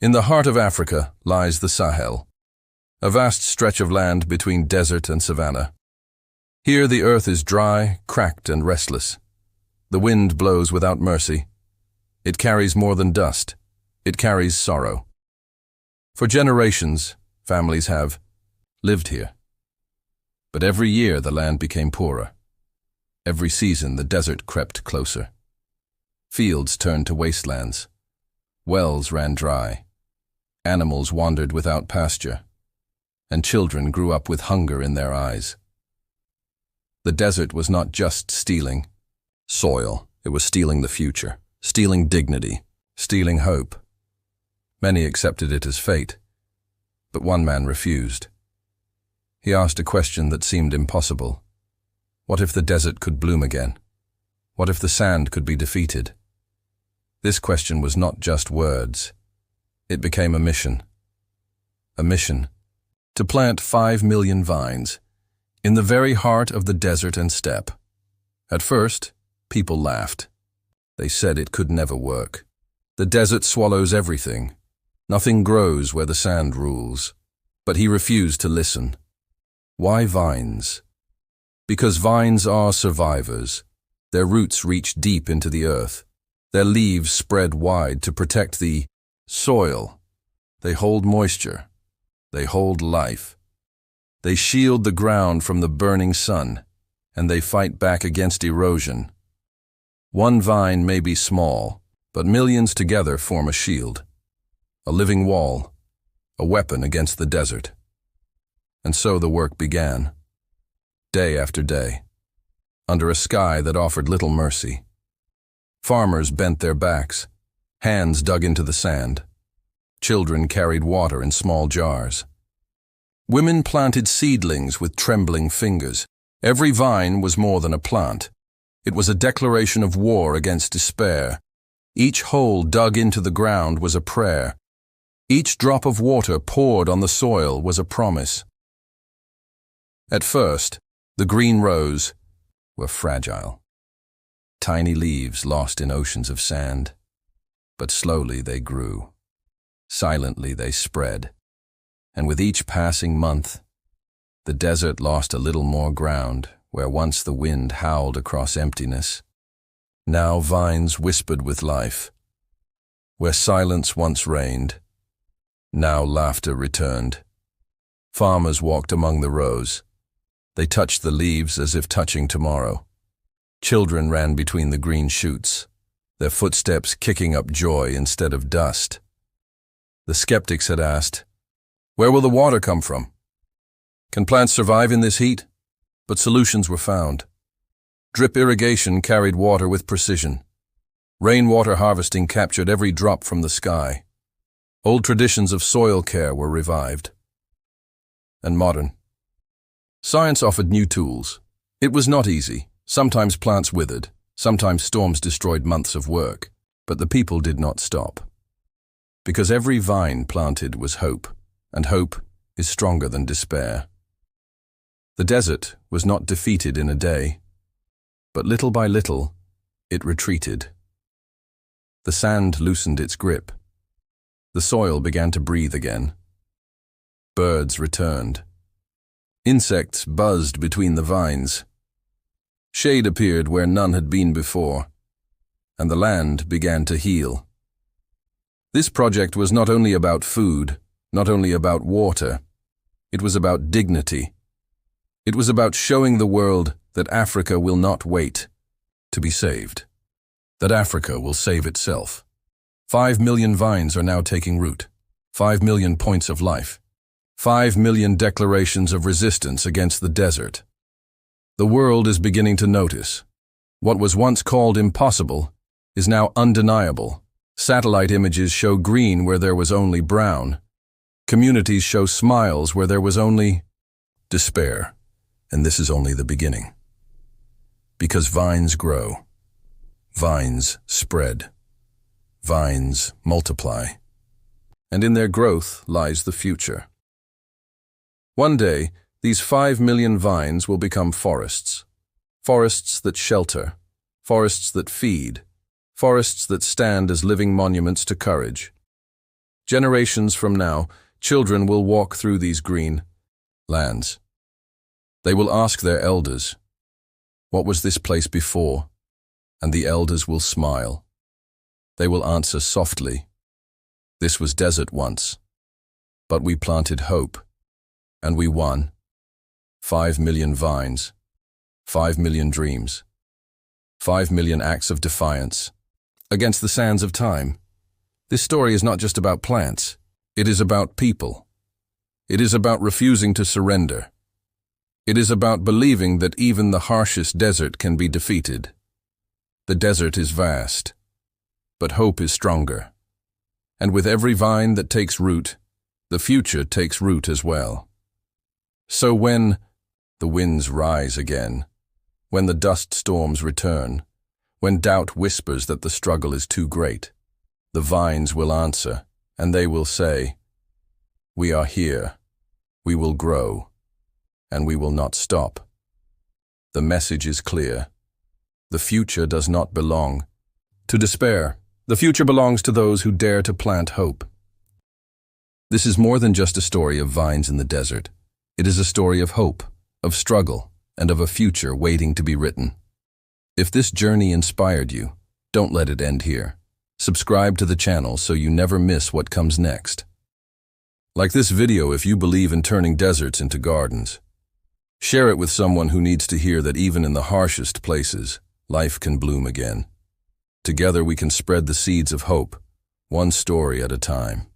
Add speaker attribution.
Speaker 1: In the heart of Africa lies the Sahel, a vast stretch of land between desert and savanna. Here the earth is dry, cracked, and restless. The wind blows without mercy. It carries more than dust. It carries sorrow. For generations, families have lived here. But every year the land became poorer. Every season the desert crept closer. Fields turned to wastelands. Wells ran dry. Animals wandered without pasture. And children grew up with hunger in their eyes. The desert was not just stealing soil, it was stealing the future, stealing dignity, stealing hope. Many accepted it as fate, but one man refused. He asked a question that seemed impossible. What if the desert could bloom again? What if the sand could be defeated? This question was not just words. It became a mission. A mission to plant 5 million vines in the very heart of the desert and steppe. At first, people laughed. They said it could never work. The desert swallows everything. Nothing grows where the sand rules. But he refused to listen. Why vines? Because vines are survivors. Their roots reach deep into the earth. Their leaves spread wide to protect the soil. They hold moisture. They hold life. They shield the ground from the burning sun, and they fight back against erosion. One vine may be small, but millions together form a shield, a living wall, a weapon against the desert. And so the work began, day after day, under a sky that offered little mercy. Farmers bent their backs, hands dug into the sand. Children carried water in small jars. Women planted seedlings with trembling fingers. Every vine was more than a plant. It was a declaration of war against despair. Each hole dug into the ground was a prayer. Each drop of water poured on the soil was a promise. At first, the green rows were fragile. Tiny leaves lost in oceans of sand. But slowly they grew. Silently they spread. And with each passing month, the desert lost a little more ground where once the wind howled across emptiness. Now vines whispered with life. Where silence once reigned, now laughter returned. Farmers walked among the rows. They touched the leaves as if touching tomorrow. Children ran between the green shoots, their footsteps kicking up joy instead of dust. The skeptics had asked, where will the water come from? Can plants survive in this heat? But solutions were found. Drip irrigation carried water with precision. Rainwater harvesting captured every drop from the sky. Old traditions of soil care were revived. And modern. Science offered new tools. It was not easy. Sometimes plants withered. Sometimes storms destroyed months of work. But the people did not stop. Because every vine planted was hope, and hope is stronger than despair. The desert was not defeated in a day, but little by little, it retreated. The sand loosened its grip. The soil began to breathe again. Birds returned. Insects buzzed between the vines. Shade appeared where none had been before, and the land began to heal. This project was not only about food, not only about water. It was about dignity. It was about showing the world that Africa will not wait to be saved. That Africa will save itself. 5 million vines are now taking root. 5 million points of life. 5 million declarations of resistance against the desert. The world is beginning to notice. What was once called impossible is now undeniable. Satellite images show green where there was only brown. Communities show smiles where there was only despair. And this is only the beginning. Because vines grow. Vines spread. Vines multiply. And in their growth lies the future. One day, these 5 million vines will become forests. Forests that shelter. Forests that feed. Forests that stand as living monuments to courage. Generations from now, children will walk through these green lands. They will ask their elders, "What was this place before?" And the elders will smile. They will answer softly, "This was desert once, but we planted hope, and we won. 5 million vines, 5 million dreams, 5 million acts of defiance against the sands of time." This story is not just about plants. It is about people. It is about refusing to surrender. It is about believing that even the harshest desert can be defeated. The desert is vast, but hope is stronger. And with every vine that takes root, the future takes root as well. So when the winds rise again, when the dust storms return, when doubt whispers that the struggle is too great, the vines will answer, and they will say, "We are here, we will grow, and we will not stop." The message is clear. The future does not belong to despair. The future belongs to those who dare to plant hope. This is more than just a story of vines in the desert. It is a story of hope, of struggle, and of a future waiting to be written. If this journey inspired you, don't let it end here. Subscribe to the channel so you never miss what comes next. Like this video if you believe in turning deserts into gardens. Share it with someone who needs to hear that even in the harshest places, life can bloom again. Together we can spread the seeds of hope, one story at a time.